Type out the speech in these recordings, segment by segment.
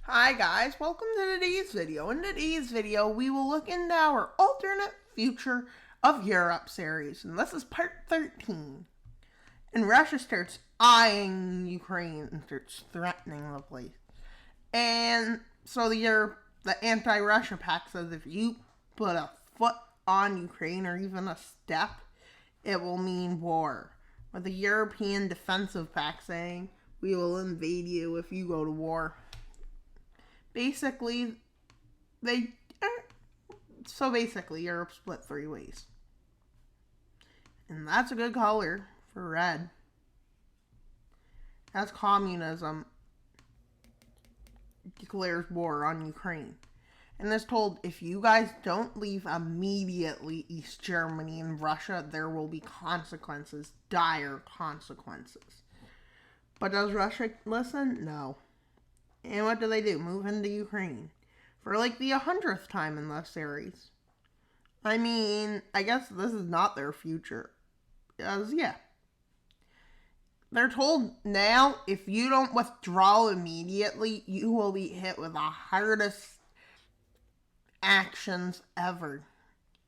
Hi guys, welcome to today's video. In today's video, we will look into our alternate future of Europe series, and this is part 13. And Russia starts eyeing Ukraine and starts threatening the place. And so the anti-Russia pact says if you put a foot on Ukraine or even a step, it will mean war. With the European Defensive Pact saying we will invade you if you go to war. Basically, Europe split three ways. And that's a good color for red. As communism declares war on Ukraine. And is told, if you guys don't leave immediately East Germany and Russia, there will be consequences, dire consequences. But does Russia listen? No. And what do? Move into Ukraine. For like the 100th time in this series. I mean, I guess this is not their future. Because, yeah. They're told now, if you don't withdraw immediately, you will be hit with the hardest actions ever.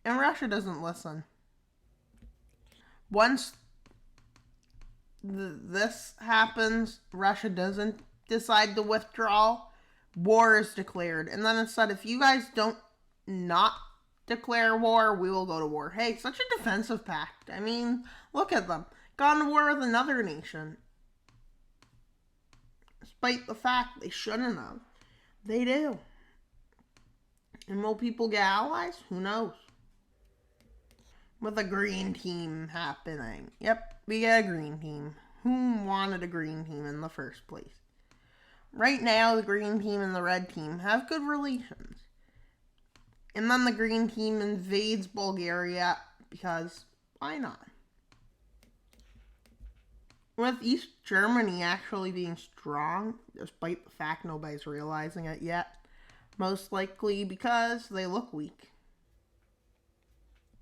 And Russia doesn't listen. Once this happens, Russia doesn't decide to withdraw, war is declared. And then it said, if you guys don't not declare war, we will go to war. Hey, such a defensive pact. I mean, look at them. Gone to war with another nation. Despite the fact they shouldn't have. They do. And will people get allies? Who knows? With a green team happening. Yep, we get a green team. Who wanted a green team in the first place? Right now, the green team and the red team have good relations. And then the green team invades Bulgaria because why not? With East Germany actually being strong, despite the fact nobody's realizing it yet. Most likely because they look weak.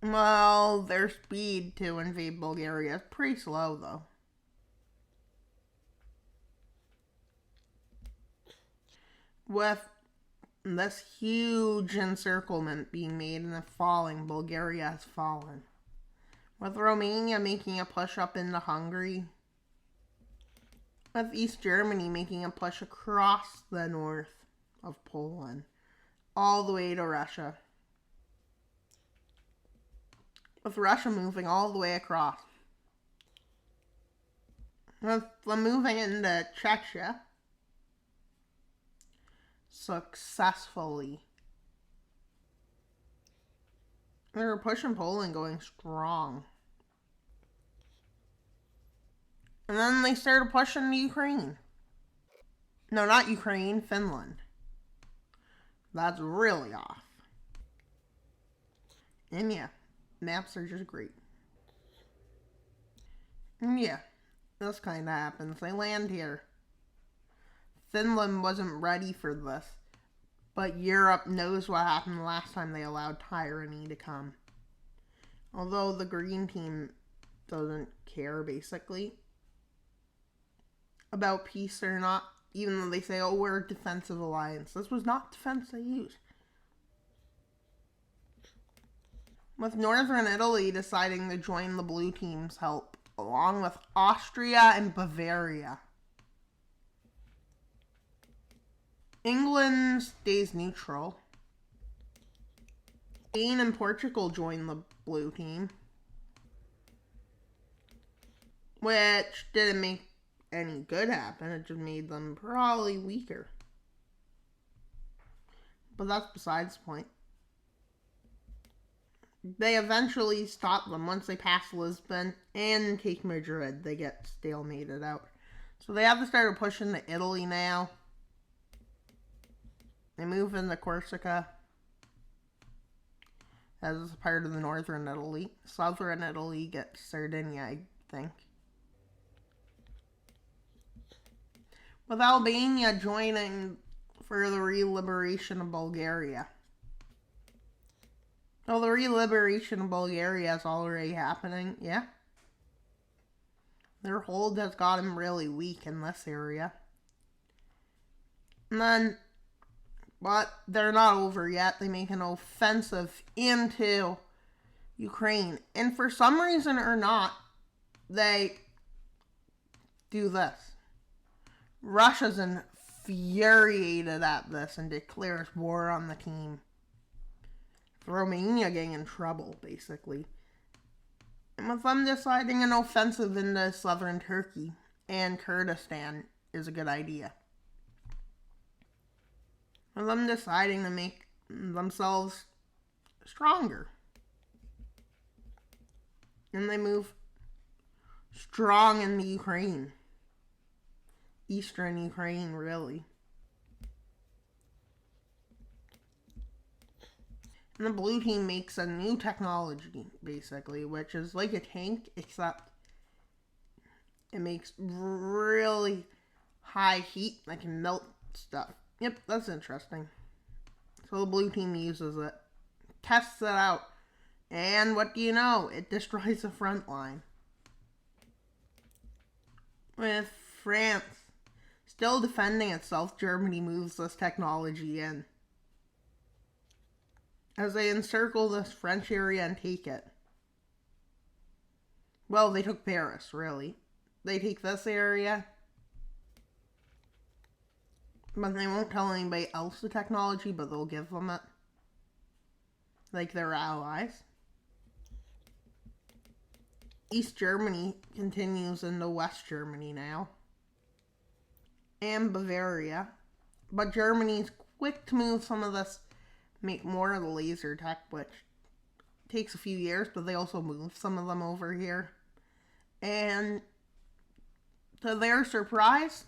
Well, their speed to invade Bulgaria is pretty slow, though. With this huge encirclement being made and falling, Bulgaria has fallen. With Romania making a push up into Hungary. With East Germany making a push across the north of Poland, all the way to Russia. With Russia moving all the way across. With them moving into Czechia successfully. They were pushing Poland going strong. And then they started pushing Ukraine. No, not Ukraine, Finland. That's really off. And yeah, maps are just great. And yeah, this kind of happens. They land here. Finland wasn't ready for this. But Europe knows what happened last time they allowed tyranny to come. Although the green team doesn't care, basically, about peace or not. Even though they say, oh, we're a defensive alliance. This was not defense they used. With northern Italy deciding to join the blue team's help, along with Austria and Bavaria. England stays neutral. Spain and Portugal join the blue team. Which didn't make any good happen. It just made them probably weaker. But that's besides the point. They eventually stop them once they pass Lisbon and take Madrid. They get stalemated out. So they have to start pushing to Italy now. They move into Corsica as part of the northern Italy. Southern Italy gets Sardinia, I think. With Albania joining for the re-liberation of Bulgaria. Well, the re-liberation of Bulgaria is already happening, yeah. Their hold has gotten really weak in this area. And then But they're not over yet. They make an offensive into Ukraine. And for some reason or not, they do this. Russia's infuriated at this and declares war on the team. Romania getting in trouble, basically. And with them deciding an offensive into southern Turkey and Kurdistan is a good idea. With them deciding to make themselves stronger. And they move strong in the Ukraine. Eastern Ukraine, really. And the blue team makes a new technology, basically, which is like a tank, except it makes really high heat that can melt stuff. Yep, that's interesting. So the blue team uses it, tests it out, and what do you know? It destroys the front line. With France still defending itself, Germany moves this technology in as they encircle this French area and take it. Well, they took Paris, really. They take this area, but they won't tell anybody else the technology, but they'll give them it. Like their allies. East Germany continues into West Germany now. And Bavaria. But Germany's quick to move some of this, make more of the laser tech, which takes a few years, but they also move some of them over here. And to their surprise,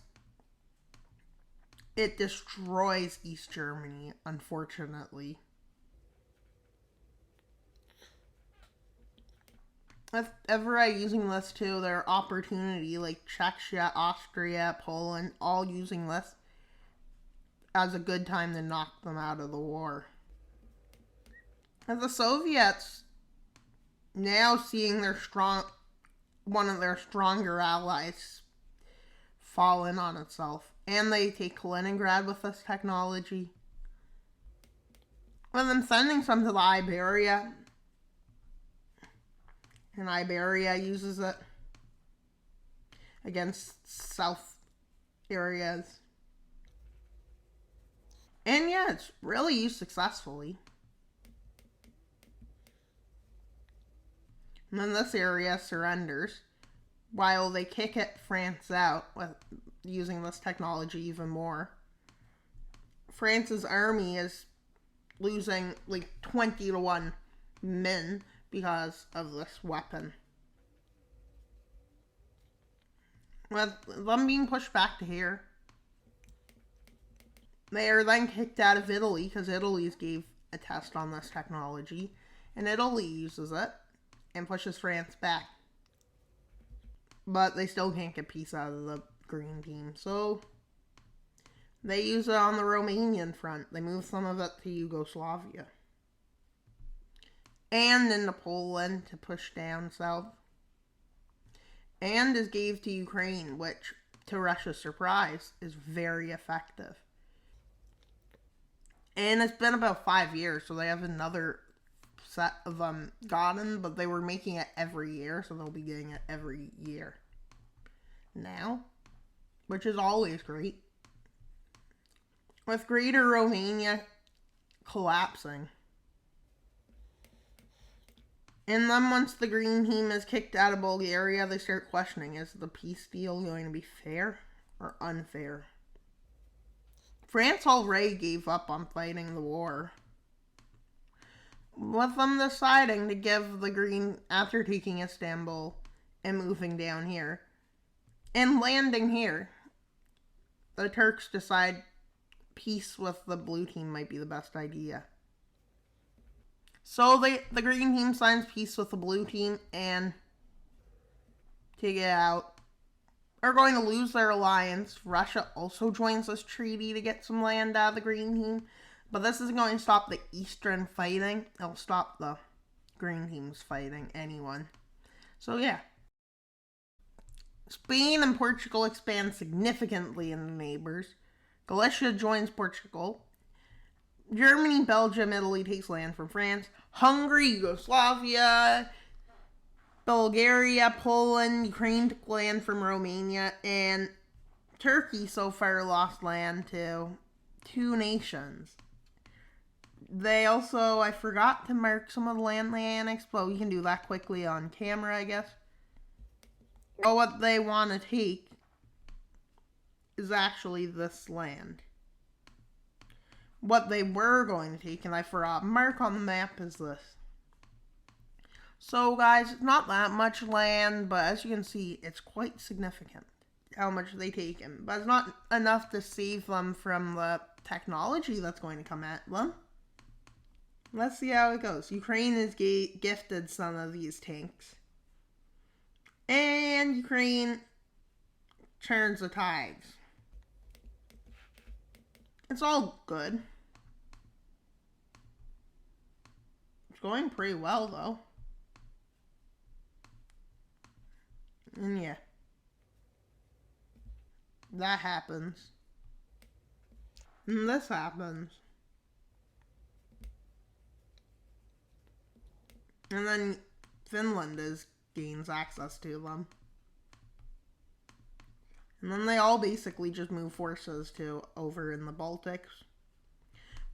it destroys East Germany, unfortunately. With everybody using this to their opportunity, like Czechia, Austria, Poland, all using this as a good time to knock them out of the war. And the Soviets, now seeing one of their stronger allies fall in on itself, and they take Kaliningrad with this technology. With them sending some to the Iberia, and Iberia uses it against south areas. And yeah, it's really used successfully. And then this area surrenders, while they kick France out with using this technology even more. France's army is losing like 20-1 men because of this weapon. With them being pushed back to here, they are then kicked out of Italy because Italy gave a test on this technology, and Italy uses it and pushes France back. But they still can't get peace out of the green team, so they use it on the Romanian front. They move some of it to Yugoslavia. And into Poland to push down south. And is gave to Ukraine, which, to Russia's surprise, is very effective. And it's been about 5 years, so they have another set of them gotten, but they were making it every year, so they'll be getting it every year now, which is always great. With Greater Romania collapsing. And then once the green team is kicked out of Bulgaria, they start questioning, is the peace deal going to be fair or unfair? France already gave up on fighting the war, with them deciding to give the green, after taking Istanbul and moving down here, and landing here, the Turks decide peace with the blue team might be the best idea. So the green team signs peace with the blue team, and to get out, are going to lose their alliance. Russia also joins this treaty to get some land out of the green team. But this isn't going to stop the Eastern fighting. It'll stop the green teams fighting anyone. So yeah. Spain and Portugal expand significantly in the neighbors. Galicia joins Portugal. Germany, Belgium, Italy takes land from France. Hungary, Yugoslavia, Bulgaria, Poland, Ukraine took land from Romania, and Turkey so far lost land to 2 nations. They also, I forgot to mark some of the land they annexed, but we can do that quickly on camera, I guess. But what they want to take is actually this land. What they were going to take, and I forgot mark on the map, is this. So guys, it's not that much land, but as you can see, it's quite significant how much they take in. But it's not enough to save them from the technology that's going to come at them. Let's see how it goes. Ukraine is gifted some of these tanks. And Ukraine turns the tides. It's all good. It's going pretty well, though. And yeah. That happens. And this happens. And then Finland gains access to them. And then they all basically just move forces to over in the Baltics.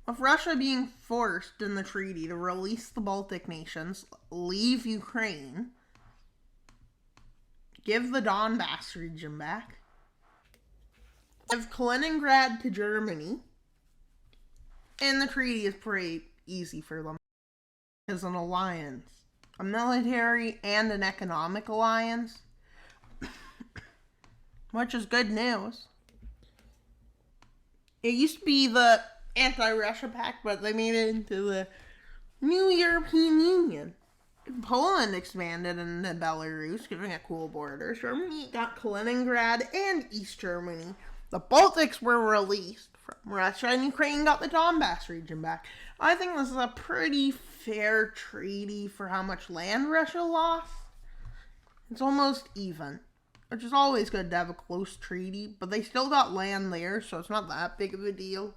With Russia being forced in the treaty to release the Baltic nations, leave Ukraine, give the Donbass region back, give Kaliningrad to Germany, and the treaty is pretty easy for them. As an alliance, a military and an economic alliance, which is good news. It used to be the anti-Russia pact, but they made it into the new European Union. Poland expanded into Belarus, giving a cool border. Germany got Kaliningrad and East Germany. The Baltics were released from Russia, and Ukraine got the Donbass region back. I think this is a pretty fair treaty for how much land Russia lost. It's almost even, which is always good to have a close treaty, but they still got land there, so it's not that big of a deal.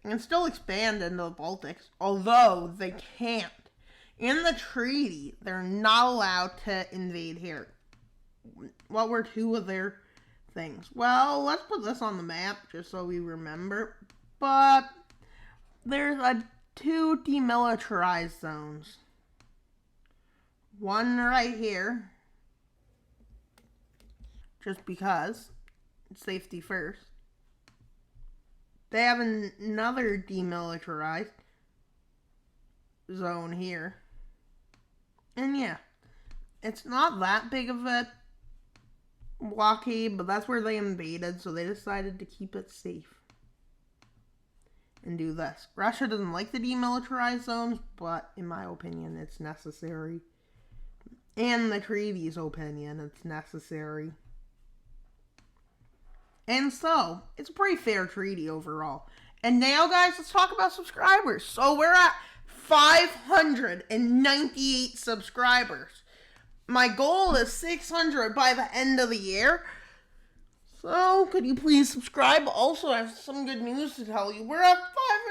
They can still expand into the Baltics, although they can't. In the treaty, they're not allowed to invade here. What were 2 of their things? Well, let's put this on the map just so we remember. But there's 2 demilitarized zones. One right here, just because safety first. They have another demilitarized zone here. And yeah, it's not that big of a blockade, but that's where they invaded, so they decided to keep it safe and do this. Russia doesn't like the demilitarized zones, but in my opinion, it's necessary. In the treaty's opinion, it's necessary. And so, it's a pretty fair treaty overall. And now, guys, let's talk about subscribers. So, we're at 598 subscribers. My goal is 600 by the end of the year. So, could you please subscribe? Also, I have some good news to tell you. We're at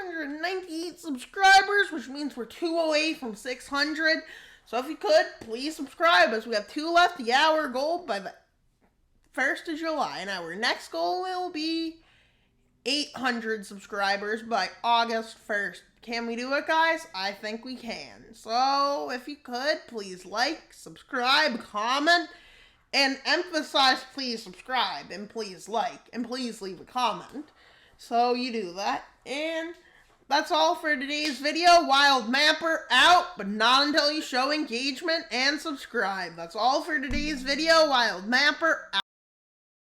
598 subscribers, which means we're 2 away from 600. So, if you could, please subscribe, as we have 2 left. Yeah, our goal by the 1st of July, and our next goal will be 800 subscribers by August 1st. Can we do it, guys? I think we can. So, if you could, please like, subscribe, comment, and emphasize please subscribe, and please like, and please leave a comment. So, you do that. And that's all for today's video. Wild Mapper out, but not until you show engagement and subscribe. That's all for today's video. Wild Mapper out.